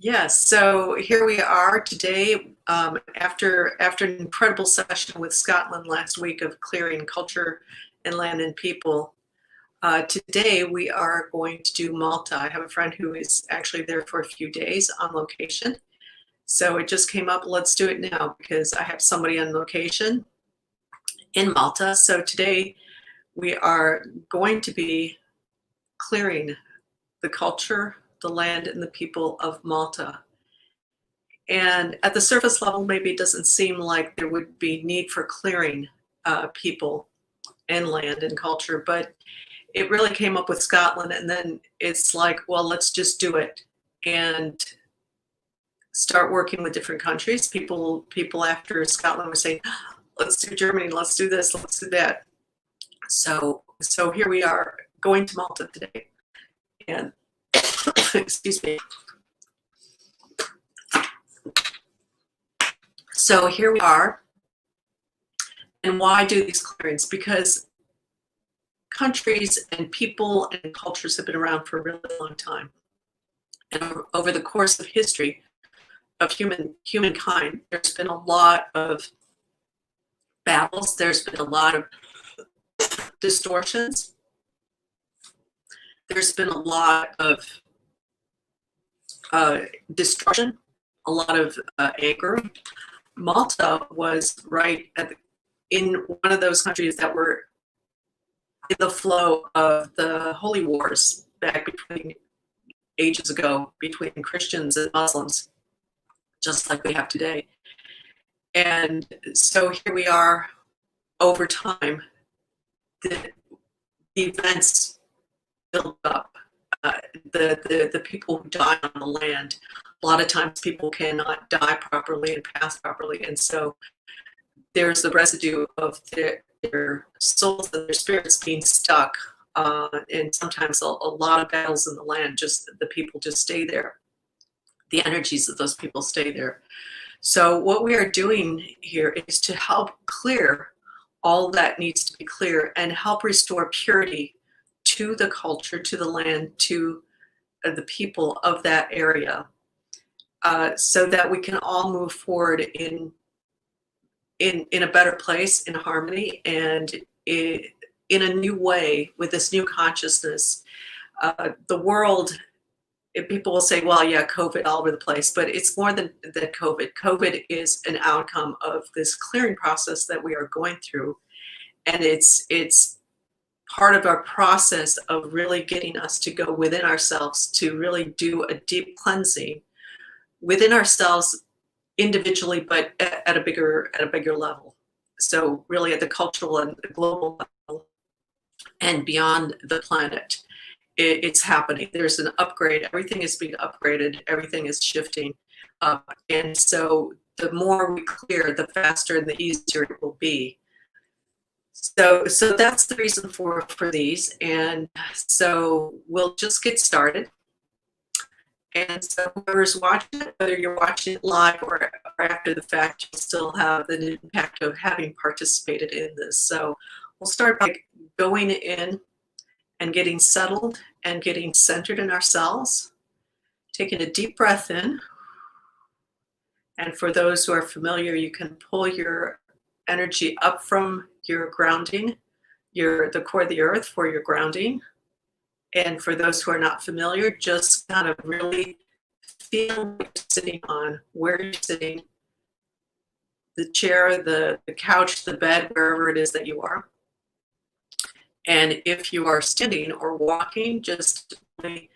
Yes, so here we are today, after an incredible session with Scotland last week of clearing culture and land and people. Today we are going to do Malta. I have a friend who is actually there for a few days on location. So it just came up, let's do it now because I have somebody on location in Malta. So today we are going to be clearing the culture, the land, and the people of Malta. And at the surface level, maybe it doesn't seem like there would be need for clearing people and land and culture, but it really came up with Scotland. And then it's like, well, let's just do it and start working with different countries. People after Scotland were saying, let's do Germany, let's do this, let's do that. So here we are going to Malta today. And excuse me. So here we are. And why do these clearings? Because countries and people and cultures have been around for a really long time. And over the course of history of humankind, there's been a lot of battles. There's been a lot of distortions. There's been a lot of destruction, a lot of anger. Malta was right in one of those countries that were in the flow of the holy wars back between ages ago between Christians and Muslims, just like we have today. And so here we are over time. The events build up. The people who die on the land, a lot of times people cannot die properly and pass properly. And so there's the residue of their souls and their spirits being stuck. And sometimes a lot of battles in the land, just the people just stay there. The energies of those people stay there. So what we are doing here is to help clear all that needs to be clear and help restore purity to the culture, to the land, to the people of that area, so that we can all move forward in a better place, in harmony, and in a new way with this new consciousness. The world, people will say, well, yeah, COVID all over the place, but it's more than COVID. COVID is an outcome of this clearing process that we are going through. And it's part of our process of really getting us to go within ourselves to really do a deep cleansing within ourselves individually, but at a bigger level. So really at the cultural and the global level and beyond the planet, it's happening. There's an upgrade. Everything is being upgraded. Everything is shifting. And so the more we clear, the faster and the easier it will be. So that's the reason for these. And so we'll just get started. And so whoever's watching it, whether you're watching it live or after the fact, you'll still have the impact of having participated in this. So we'll start by going in and getting settled and getting centered in ourselves, taking a deep breath in. And for those who are familiar, you can pull your energy up from your grounding, the core of the earth for your grounding. And for those who are not familiar, just kind of really feel what you're sitting on, where you're sitting, the chair, the couch, the bed, wherever it is that you are. And if you are standing or walking, just really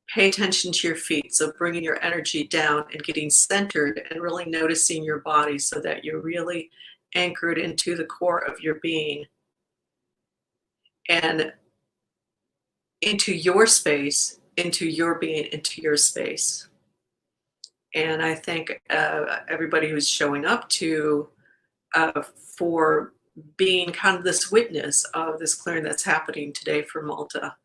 pay attention to your feet. So bringing your energy down and getting centered and really noticing your body so that you're really anchored into the core of your being and into your space, into your being, into your space. And I thank everybody who's showing up for being kind of this witness of this clearing that's happening today for Malta.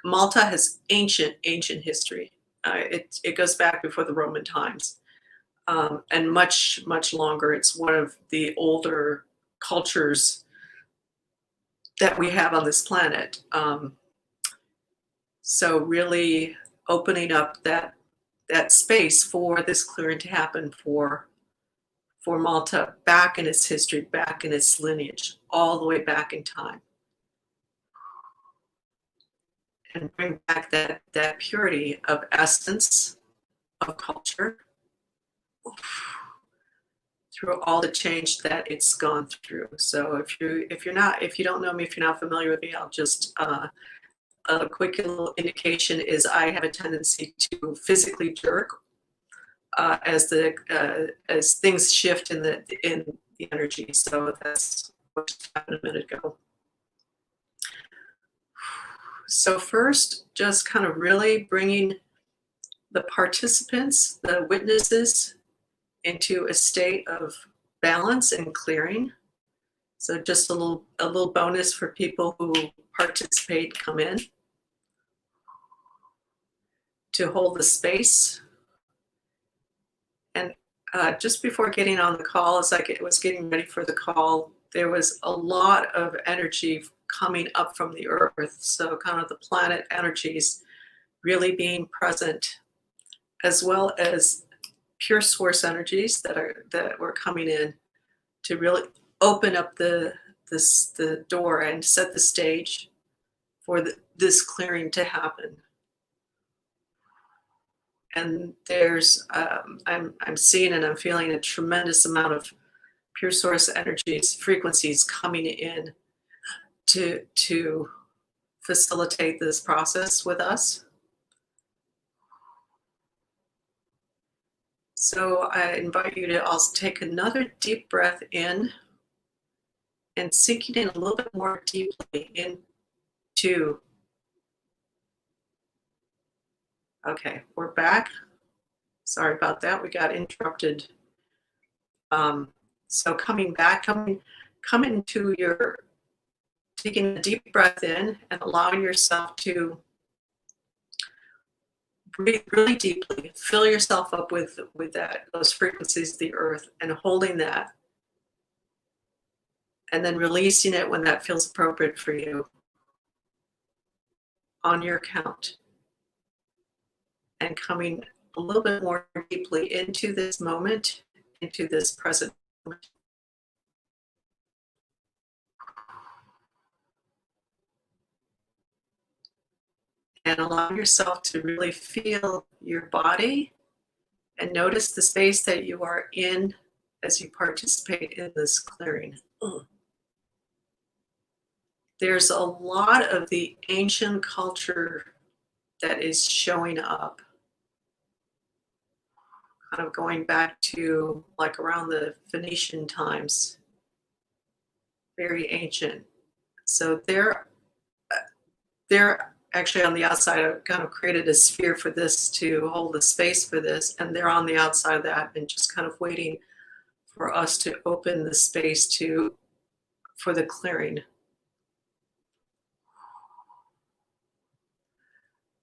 Malta has ancient history. It goes back before the Roman times, and much longer. It's one of the older cultures that we have on this planet. So really opening up that space for this clearing to happen for Malta, back in its history, back in its lineage, all the way back in time, and bring back that purity of essence, of culture, through all the change that it's gone through. So if you don't know me, if you're not familiar with me, I'll just a quick little indication is I have a tendency to physically jerk as things shift in the energy. So that's what just happened a minute ago. So first, just kind of really bringing the participants, the witnesses, into a state of balance and clearing. So just a little bonus for people who participate, come in to hold the space. And just before getting on the call, as I was getting ready for the call, there was a lot of energy coming up from the earth. So kind of the planet energies really being present, as well as pure source energies that were coming in to really open up the door and set the stage for this clearing to happen. And there's I'm seeing and I'm feeling a tremendous amount of pure source energies, frequencies coming in to facilitate this process with us. So I invite you to also take another deep breath in and sinking in a little bit more deeply into. Okay, we're back. Sorry about that. We got interrupted. So coming back, coming to your, taking a deep breath in and allowing yourself to breathe really deeply. Fill yourself up with those frequencies of the earth, and holding that, and then releasing it when that feels appropriate for you on your count, and coming a little bit more deeply into this moment, into this present moment. And allow yourself to really feel your body and notice the space that you are in as you participate in this clearing. There's a lot of the ancient culture that is showing up, kind of going back to like around the Phoenician times, very ancient. So they're actually on the outside. I've kind of created a sphere for this to hold the space for this, and they're on the outside of that and just kind of waiting for us to open the space for the clearing.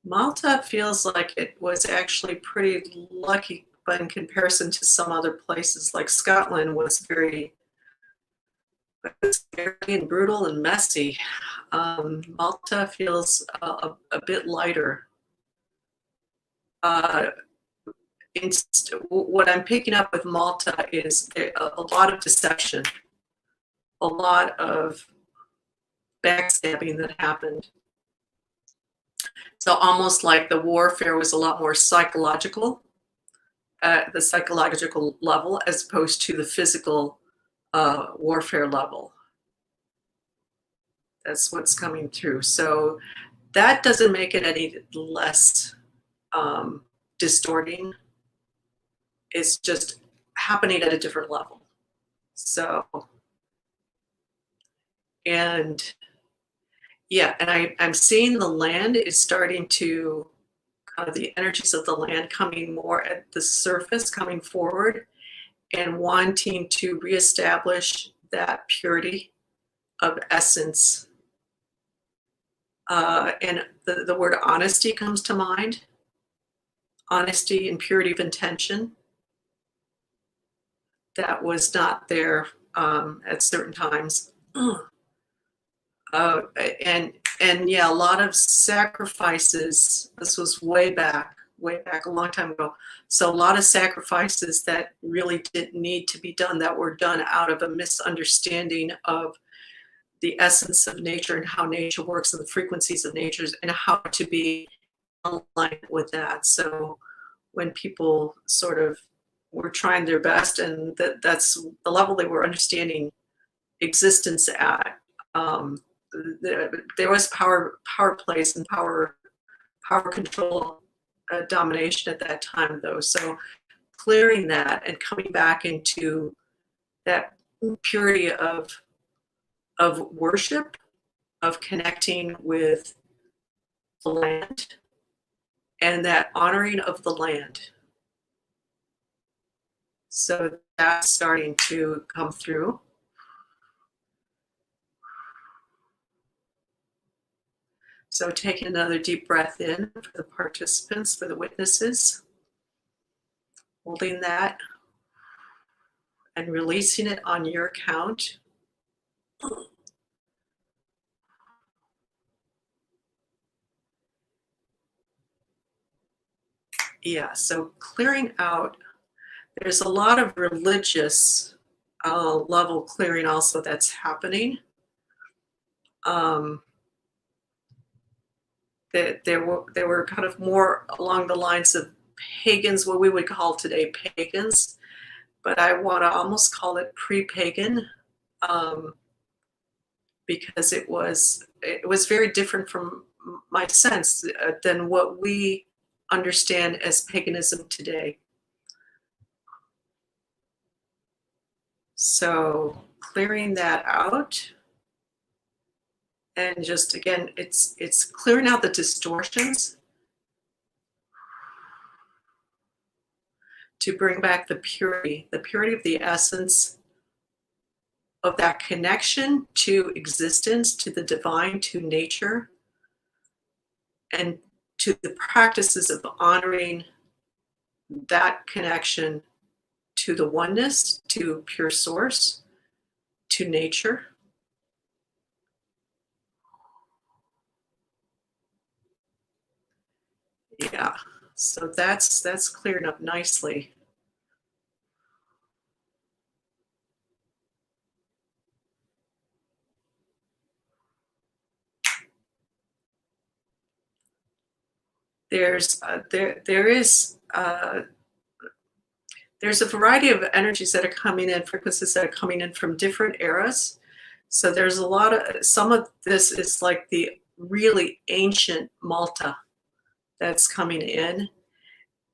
Malta feels like it was actually pretty lucky, but in comparison to some other places, like Scotland was very scary and brutal and messy. Malta feels a bit lighter. What I'm picking up with Malta is a lot of deception, a lot of backstabbing that happened. So almost like the warfare was a lot more psychological, at the psychological level, as opposed to the physical warfare level. That's what's coming through. So that doesn't make it any less distorting. It's just happening at a different level. So, and yeah, and I'm seeing the land is starting to, kind of the energies of the land coming more at the surface, coming forward and wanting to reestablish that purity of essence. And the word honesty comes to mind. Honesty and purity of intention. That was not there at certain times. Uh, and yeah, a lot of sacrifices. This was way back a long time ago. So a lot of sacrifices that really didn't need to be done, that were done out of a misunderstanding of the essence of nature and how nature works and the frequencies of nature and how to be aligned with that. So when people sort of were trying their best, and that's the level they were understanding existence at. There was power plays and power control, domination at that time, though. So clearing that and coming back into that purity of worship, of connecting with the land, and that honoring of the land. So that's starting to come through. So take another deep breath in for the participants, for the witnesses, holding that and releasing it on your count. Yeah, so clearing out, there's a lot of religious level clearing also that's happening. Um, there were kind of more along the lines of pagans, what we would call today pagans, but I want to almost call it pre-pagan, um, because it was very different from my sense than what we understand as paganism today. So clearing that out, and just again, it's clearing out the distortions to bring back the purity of the essence of that connection to existence, to the divine, to nature, and to the practices of honoring that connection to the oneness, to pure source, to nature. Yeah, so that's clearing up nicely. There's a variety of energies that are coming in, frequencies that are coming in from different eras. So there's a lot of, some of this is like the really ancient Malta that's coming in,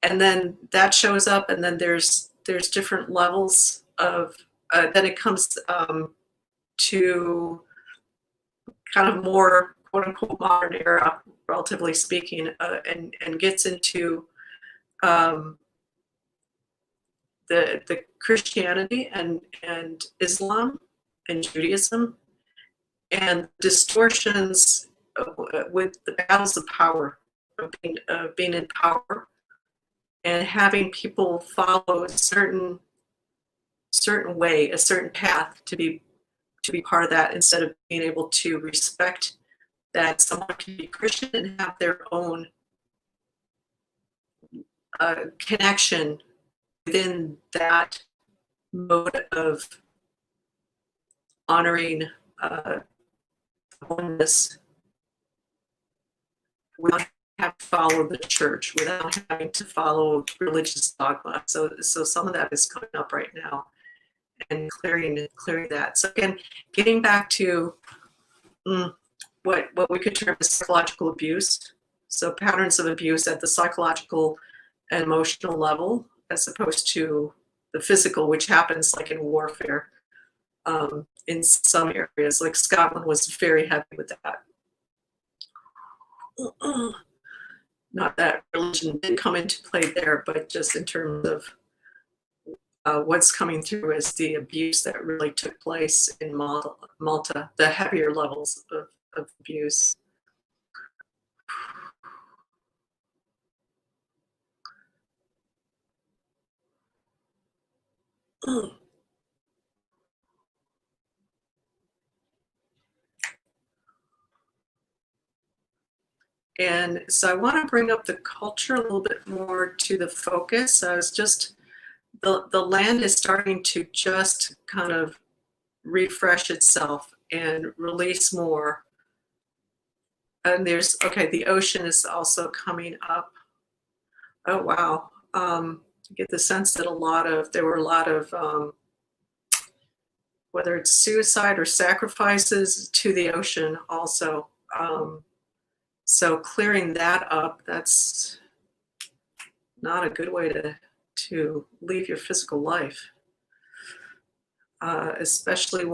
and then that shows up, and then there's different levels of then it comes to kind of more quote unquote modern era, relatively speaking, and gets into um, the Christianity and Islam and Judaism, and distortions with the battles of power, of being in power, and having people follow a certain way, a certain path to be part of that, instead of being able to respect that someone can be Christian and have their own connection within that mode of honoring oneness without having to follow the church, without having to follow religious dogma. So some of that is coming up right now, and clearing that. So again, getting back to what we could term as psychological abuse. So patterns of abuse at the psychological and emotional level, as opposed to the physical, which happens like in warfare. In some areas, like Scotland was very heavy with that. Not that religion didn't come into play there, but just in terms of what's coming through as the abuse that really took place in Malta, the heavier levels of abuse. And so I want to bring up the culture a little bit more to the focus. I was just, the land is starting to just kind of refresh itself and release more. And there's, okay, the ocean is also coming up. Oh, wow. I get the sense that there were a lot of, whether it's suicide or sacrifices to the ocean also. So clearing that up, that's not a good way to leave your physical life, especially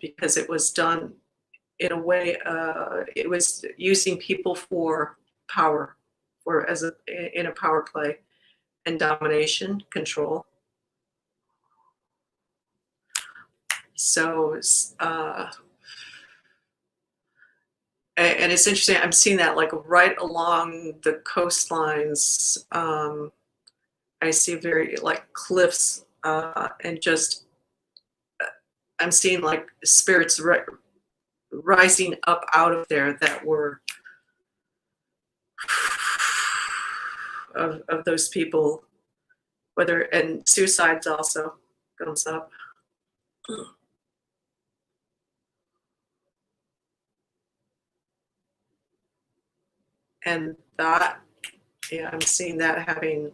because it was done in a way, it was using people for power, in a power play and domination, control. So, and it's interesting. I'm seeing that like right along the coastlines. I see very like cliffs, and just I'm seeing like spirits rising up out of there that were of those people, and suicides also comes up. And that, yeah, I'm seeing that having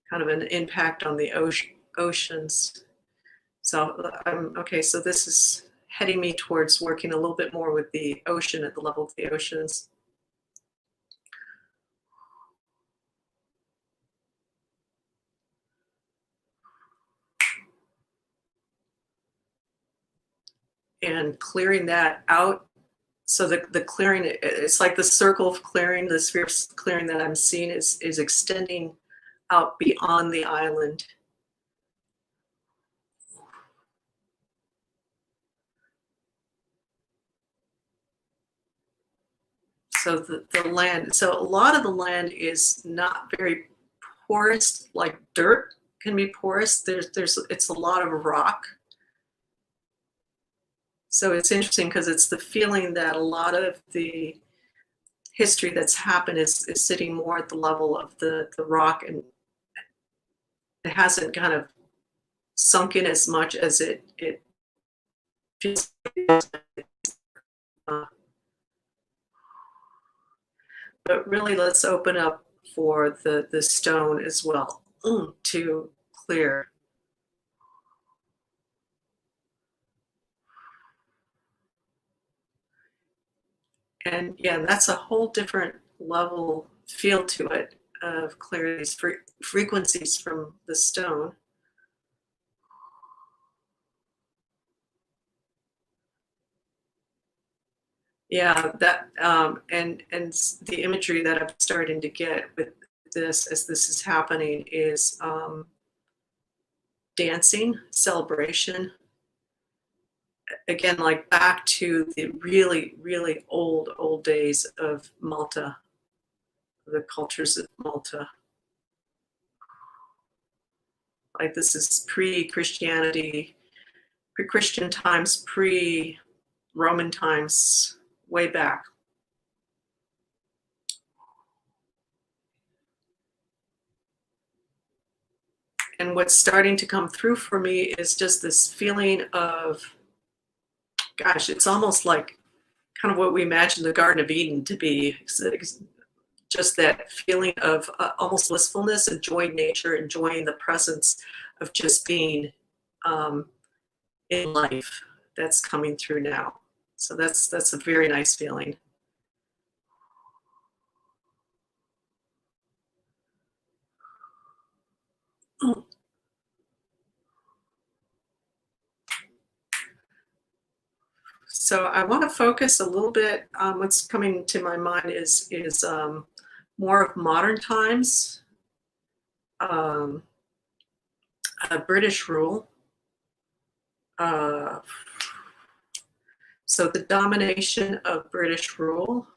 kind of an impact on the oceans. So okay, so this is heading me towards working a little bit more with the ocean at the level of the oceans. And clearing that out. So the clearing, it's like the circle of clearing, the sphere of clearing that I'm seeing is extending out beyond the island. So the land, so a lot of the land is not very porous, like dirt can be porous. It's a lot of rock. So it's interesting because it's the feeling that a lot of the history that's happened is sitting more at the level of the rock, and it hasn't kind of sunk in as much as it feels. Uh, but really, let's open up for the stone as well to clear. And yeah, that's a whole different level feel to it of clearing these frequencies from the stone. Yeah, that and the imagery that I'm starting to get with this as this is happening is dancing, celebration. Again, like back to the really, really old days of Malta, the cultures of Malta. Like this is pre-Christianity, pre-Christian times, pre-Roman times, way back. And what's starting to come through for me is just this feeling of, gosh, it's almost like kind of what we imagine the Garden of Eden to be. Just that feeling of almost blissfulness, enjoying nature, enjoying the presence of just being in life that's coming through now. So that's a very nice feeling. So I want to focus a little bit. What's coming to my mind is more of modern times, um, British rule. So the domination of British rule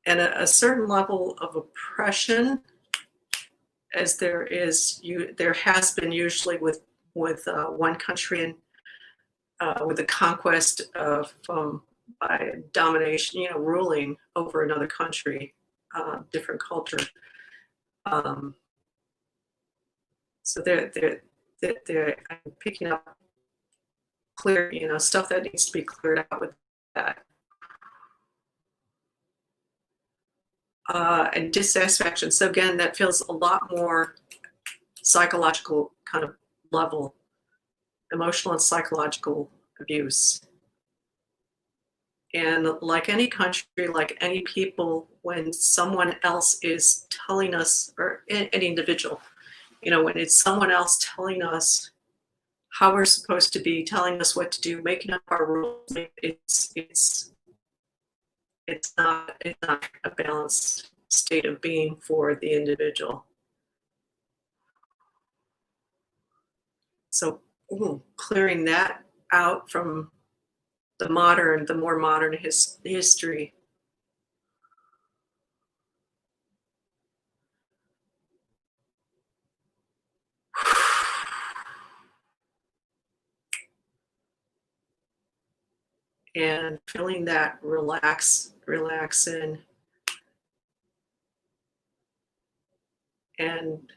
and a certain level of oppression, as there has been usually with one country and with the conquest of domination, ruling over another country, different culture. Um, so I'm picking up clear, stuff that needs to be cleared out with that. And dissatisfaction. So again, that feels a lot more psychological kind of level, emotional and psychological abuse. And like any country, like any people, when someone else is telling us, or any individual, when it's someone else telling us how we're supposed to be, telling us what to do, making up our rules, it's not a balanced state of being for the individual. So clearing that out from the more modern history. And feeling that relax in, and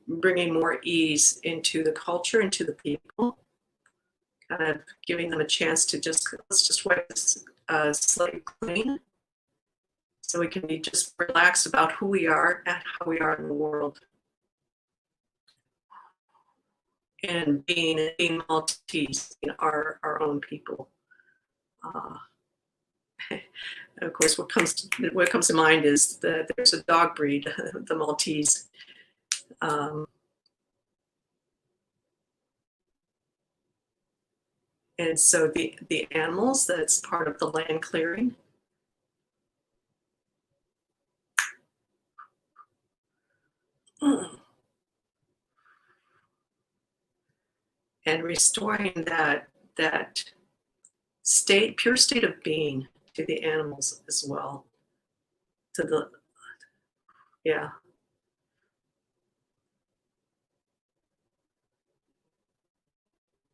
bringing more ease into the culture, into the people, kind of giving them a chance to let's just wipe this slate clean, so we can be just relaxed about who we are and how we are in the world. And being Maltese, our own people. Of course, what comes to mind is that there's a dog breed, the Maltese. And so the animals, that's part of the land clearing. And restoring that pure state of being to the animals as well. Yeah.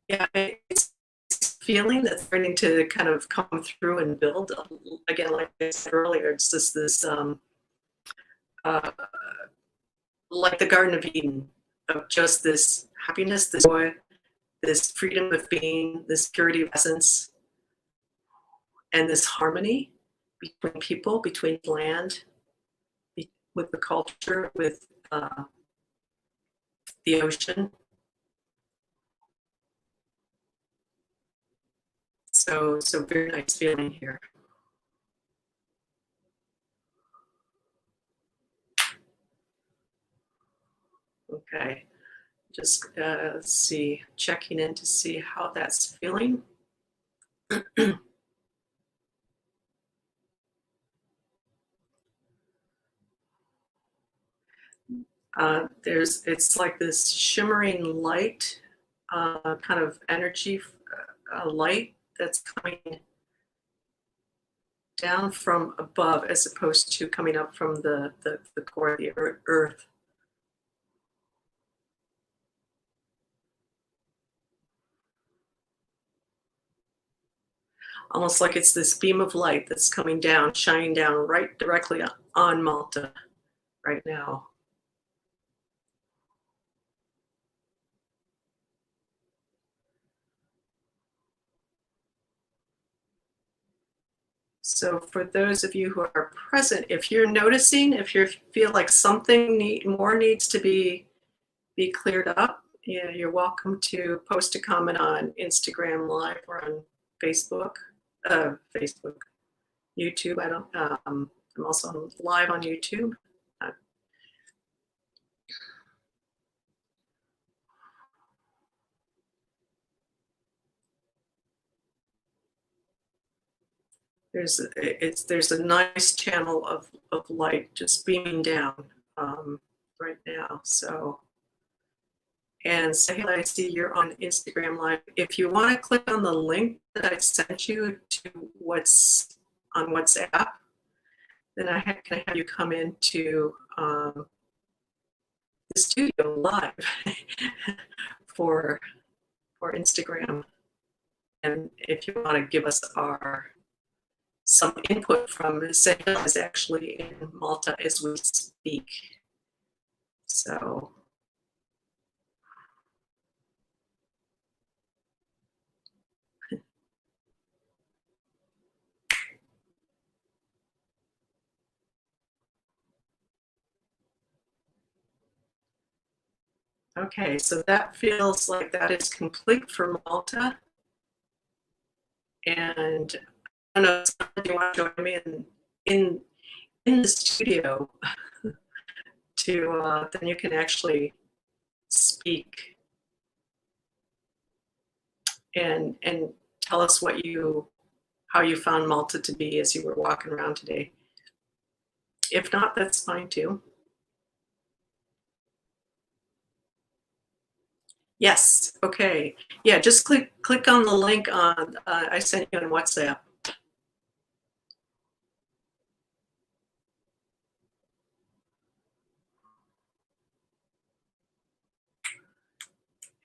Yeah, it's feeling that's starting to kind of come through and build. Again, like I said earlier, it's just this, like the Garden of Eden, of just this happiness, this joy, this freedom of being, this purity of essence, and this harmony between people, between land, with the culture, with the ocean. So very nice feeling here. Okay, just see, checking in to see how that's feeling. It's like this shimmering light, kind of energy, light that's coming down from above, as opposed to coming up from the core of the earth. Almost like it's this beam of light that's coming down, shining down right directly on Malta right now. So for those of you who are present, if you're noticing, if you feel like something more needs to be cleared up, you're welcome to post a comment on Instagram Live or on Facebook, YouTube. I'm also live on YouTube. There's a nice channel of light just beaming down right now. So, and Sahala, I see you're on Instagram Live. If you want to click on the link that I sent you to what's on WhatsApp, then can I have you come into the studio live for Instagram. And if you want to give us some input from Sahala is actually in Malta as we speak. So okay, so that feels like that is complete for Malta. And I don't know if you want to join me in the studio to then you can actually speak and tell us how you found Malta to be as you were walking around today. If not, that's fine too. Yes. Okay. Yeah. Just click on the link on I sent you on WhatsApp.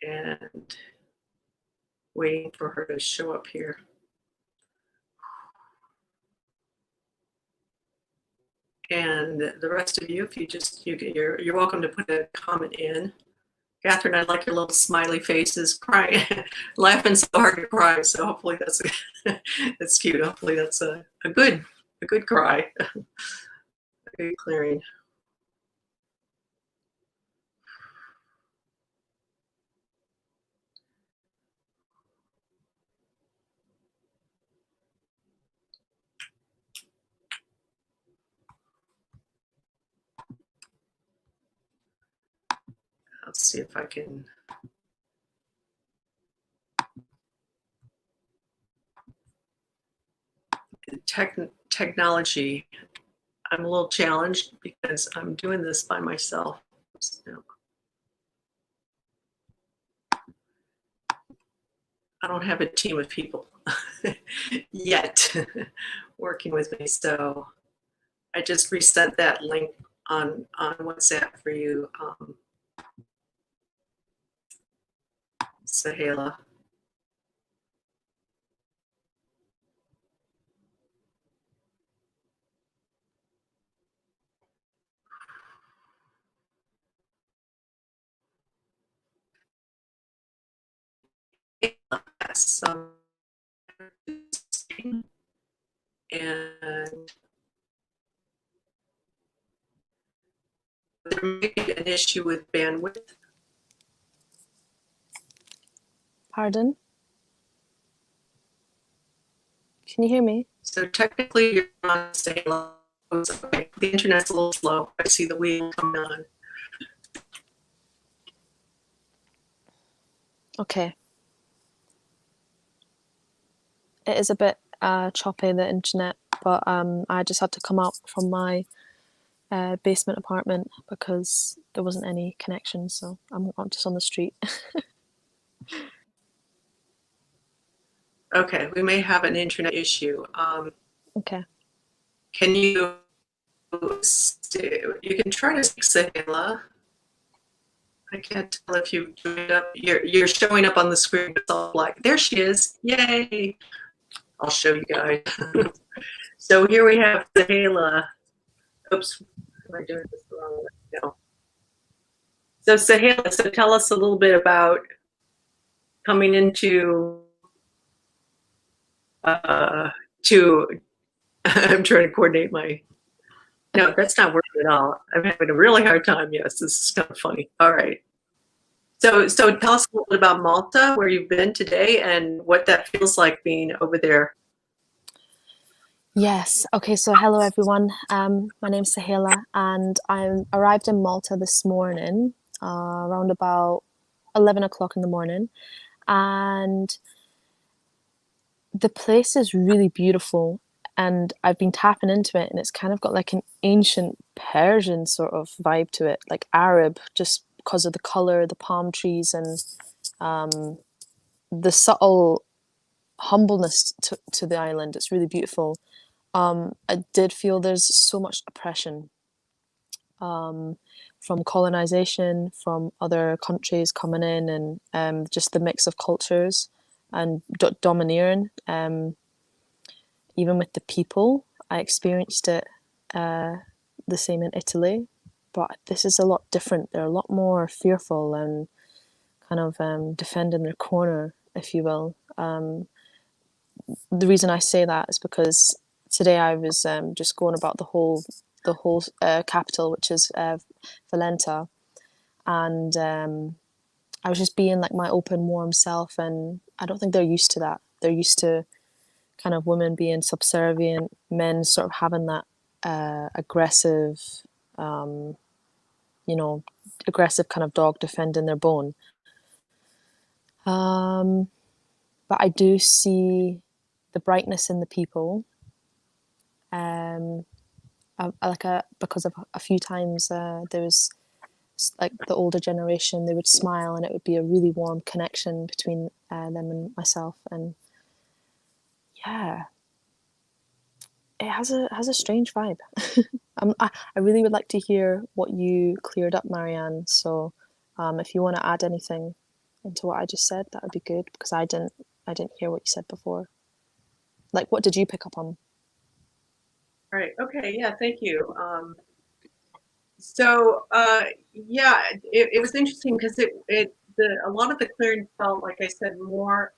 And waiting for her to show up here. And the rest of you, if you just you're welcome to put a comment in. Catherine, I like your little smiley faces, crying, laughing so hard to cry. So hopefully that's cute. Hopefully that's a good cry, a good clearing. Let's see if I can. Technology. I'm a little challenged because I'm doing this by myself. So I don't have a team of people yet working with me. So I just resent that link on WhatsApp for you, Sahala. Some and there may be an issue with bandwidth. Pardon? Can you hear me? So technically you're on Sahala. Okay. The internet's a little slow. I see the wheel coming on. Okay. It is a bit choppy, the internet, but I just had to come out from my basement apartment because there wasn't any connection, so I'm just on the street. Okay, we may have an internet issue. Okay. Can you can try to speak Sahala. I can't tell if you joined up. You're showing up on the screen. It's all black. There she is. Yay! I'll show you guys. So here we have Sahala. Oops, am I doing this the wrong way? No. So Sahala, so tell us a little bit about coming into to. I'm trying to coordinate my. No, that's not working at all. I'm having a really hard time. Yes, this is kind of funny. All right. So tell us a little bit about Malta, where you've been today, and what that feels like being over there. Yes. Okay. So hello everyone. My name's Sahala, and I arrived in Malta this morning, around about 11 o'clock in the morning, and the place is really beautiful. And I've been tapping into it, and it's kind of got like an ancient Persian sort of vibe to it, like Arab, just because of the color, the palm trees, and the subtle humbleness to the island. It's really beautiful. I did feel there's so much oppression from colonization, from other countries coming in, and just the mix of cultures. and domineering. Even with the people, I experienced it the same in Italy, but this is a lot different. They're a lot more fearful and kind of defending their corner, if you will. The reason I say that is because today I was just going about the whole capital, which is Valenta, and I was just being like my open, warm self, and I don't think they're used to that. They're used to kind of women being subservient, men sort of having that aggressive, aggressive kind of dog defending their bone. But I do see the brightness in the people. Because of a few times there was like the older generation, they would smile and it would be a really warm connection between them and myself. And yeah, it has a strange vibe. I really would like to hear what you cleared up, Marianne. So if you want to add anything into what I just said, that would be good, because I didn't hear what you said before. Like, what did you pick up on? Right. Okay. Yeah. Thank you. Yeah, it was interesting because a lot of the clearing felt, like I said, more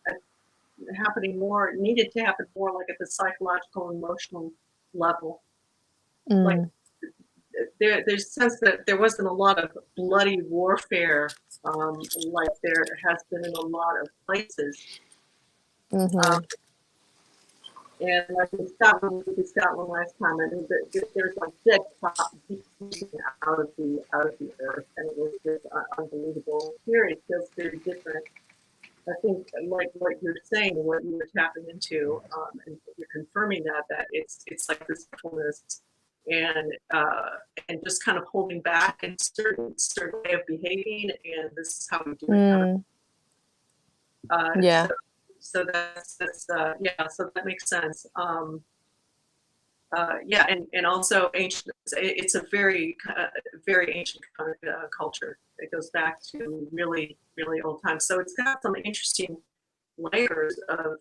needed to happen more like at the psychological, emotional level. Like there's a sense that there wasn't a lot of bloody warfare, like there has been in a lot of places. Mm-hmm. And like in Scotland, last time, I mean, there's like dead crop out of the earth, and it was just unbelievable. Here, it feels very different. I think, like what you're saying, what you were tapping into, and you're confirming that it's like this fullness, and just kind of holding back and certain way of behaving, and this is how we do it. Yeah. So that's yeah. So that makes sense. Yeah, and also ancient. It's a very ancient kind of culture. It goes back to really old times. So it's got some interesting layers of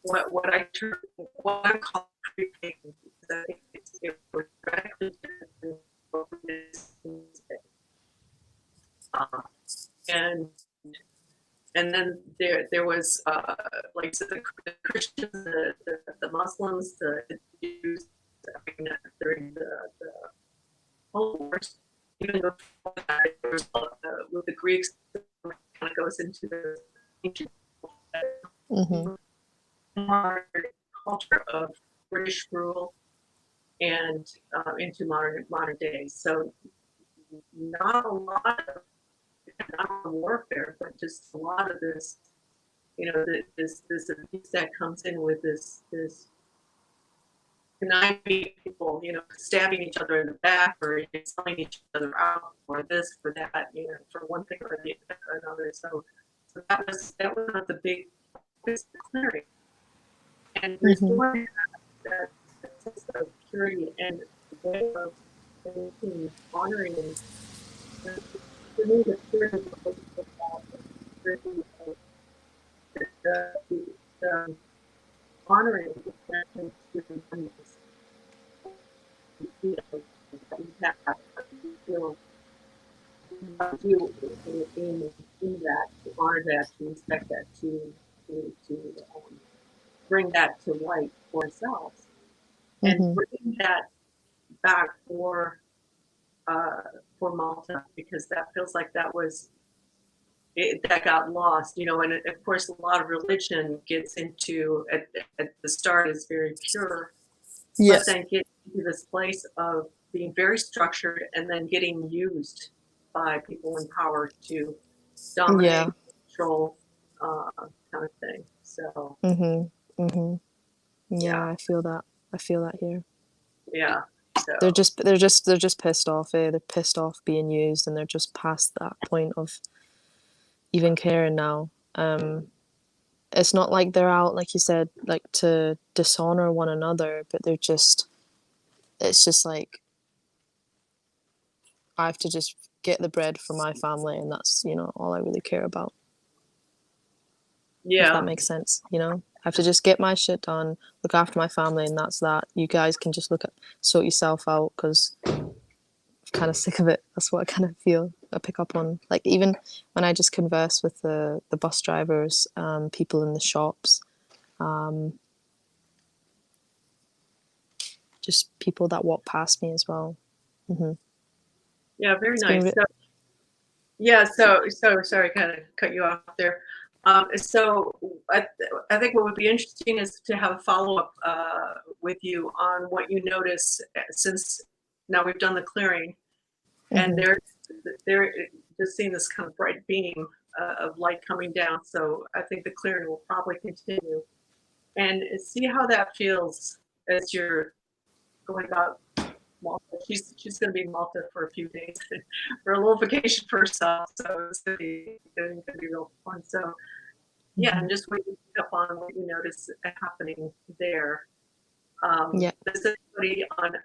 what I call pre-pagan. I think it was radically different than what it is today. And then there was like so the Christians, the Muslims, the Jews during the Wars, even before that, there was, with the Greeks, it kind of goes into the ancient culture of British rule and into modern days. So not a lot of warfare, but just a lot of this, this abuse that comes in with this conniving people, stabbing each other in the back or selling each other out for this, for that, for one thing or another. So that was one of the big clearing and restoring that sense of purity and the way of honoring and for me the purity of the honoring the connection to the oneness. You feel you in that, to honor that, to respect that, to bring that to light for ourselves, and bringing that back for Malta, because that feels like that was that got lost, and of course a lot of religion gets into at the start is very pure, but then get into this place of being very structured and then getting used by people in power to dominate, control, kind of thing. So Yeah, I feel that. I feel that here. Yeah. So They're just pissed off. They're pissed off being used, and they're just past that point of even caring now. It's not like they're out, like you said, like to dishonor one another, but it's just like, I have to just get the bread for my family, and that's all I really care about. if Yeah. that makes sense. You know, I have to just get my shit done, look after my family, and that's that. You guys can just sort yourself out because I'm kind of sick of it. That's what I kind of feel. I pick up on, like, even when I just converse with the bus drivers, people in the shops, just people that walk past me as well. Yeah, very It's been nice. So yeah, so sorry, kind of cut you off there. So I think what would be interesting is to have a follow-up with you on what you notice since now we've done the clearing, and they're just seeing this kind of bright beam of light coming down. So I think the clearing will probably continue, and see how that feels as you're going about Malta. She's going to be in Malta for a few days for a little vacation for herself. So it's going to be real fun. So yeah, I'm just waiting up on what you notice happening there. yeah. Does anybody on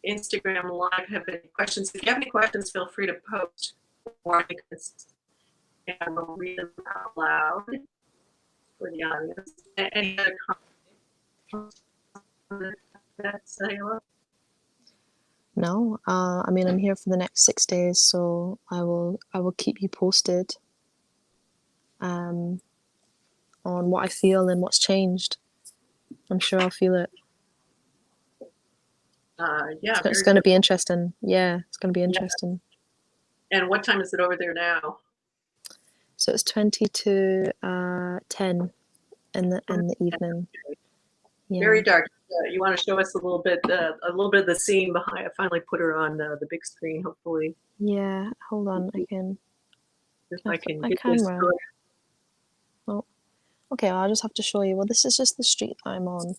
Instagram Live have any questions? If you have any questions, feel free to post or and we'll read them out loud for the audience. Any other comments? Sahala? No, I mean, I'm here for the next 6 days, so I will keep you posted on what I feel and what's changed. I'm sure I'll feel it. Yeah, It's going to be interesting. Yeah, it's going to be interesting. Yeah. And what time is it over there now? So it's 20 to 10 in the evening. Yeah. Very dark. You want to show us a little bit of the scene behind? I finally put her on the big screen. Hopefully, Yeah. Hold on, I can. if I can my get camera. this. Oh, okay. Well, I'll just have to show you. Well, this is just the street I'm on.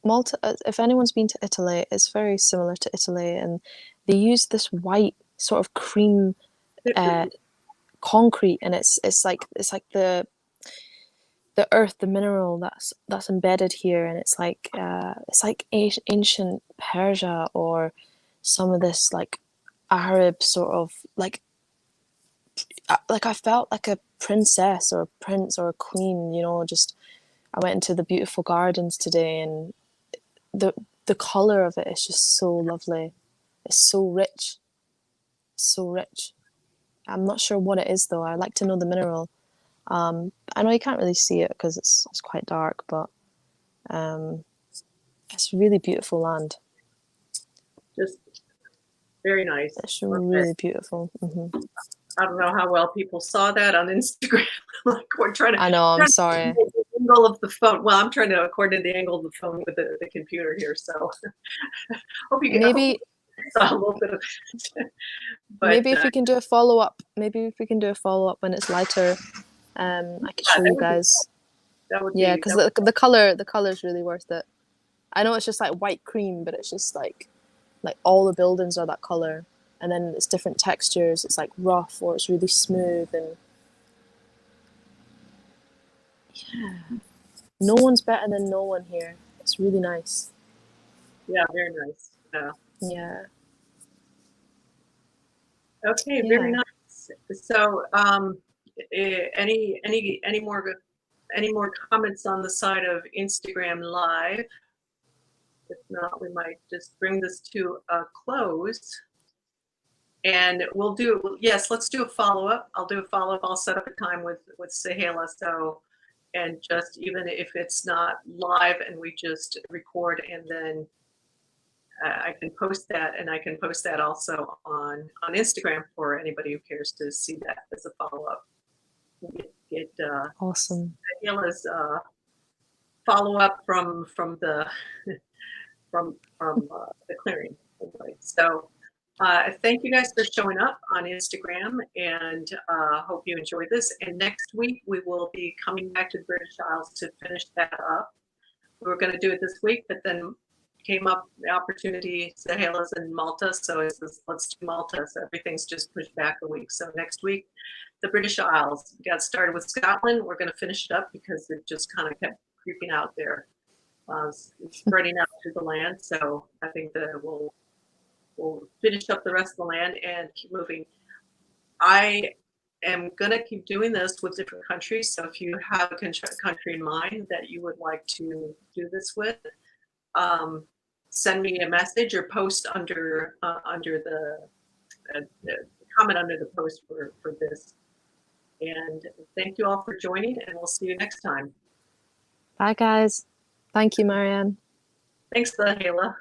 Malta. If anyone's been to Italy, it's very similar to Italy, and they use this white sort of cream concrete, and it's like the earth, the mineral that's embedded here, and it's like ancient Persia or some of this like Arab sort of like I felt like a princess or a prince or a queen, you know. Just I went into the beautiful gardens today, and the the color of it is just so lovely. It's so rich, so rich. I'm not sure what it is though. I like to know the mineral. I know you can't really see it because it's quite dark, but it's really beautiful land. Just very nice. It's really beautiful. Mm-hmm. I don't know how well people saw that on Instagram. Like we're trying to. I know. I'm sorry. The angle of the phone. Well, I'm trying to according to the angle of the phone with the computer here. So hope you get Maybe a little bit of it. But, maybe if we can do a follow up. Maybe if we can do a follow up when it's lighter, I could show you guys. That would Yeah, be because the color is really worth it. I know it's just like white cream, but it's just like all the buildings are that color, and then it's different textures. It's like rough or it's really smooth, and yeah, no one's better than no one here. It's really nice. yeah, very nice. Yeah. Yeah. Okay, Yeah. very nice. So, any more comments on the side of Instagram Live? If not, we might just bring this to a close. And let's do a follow-up. I'll do a follow-up. I'll set up a time with Sahala. So, and just even if it's not live and we just record and then I can post that, and I can post that also on Instagram for anybody who cares to see that as a follow-up. Get Awesome. Sahala's follow-up from the from the clearing. So thank you guys for showing up on Instagram, and hope you enjoyed this. And next week we will be coming back to the British Isles to finish that up. We were going to do it this week, but then came up the opportunity. Sahala's in Malta, so it says, let's do Malta. So everything's just pushed back a week. So next week, the British Isles. We got started with Scotland. We're going to finish it up because it just kind of kept creeping out there, spreading out through the land. So I think that we'll finish up the rest of the land and keep moving. I am going to keep doing this with different countries. So if you have a country in mind that you would like to do this with, send me a message or post under the comment under the post for this. And thank you all for joining, and we'll see you next time. Bye, guys. Thank you, Marianne. Thanks, Sahala.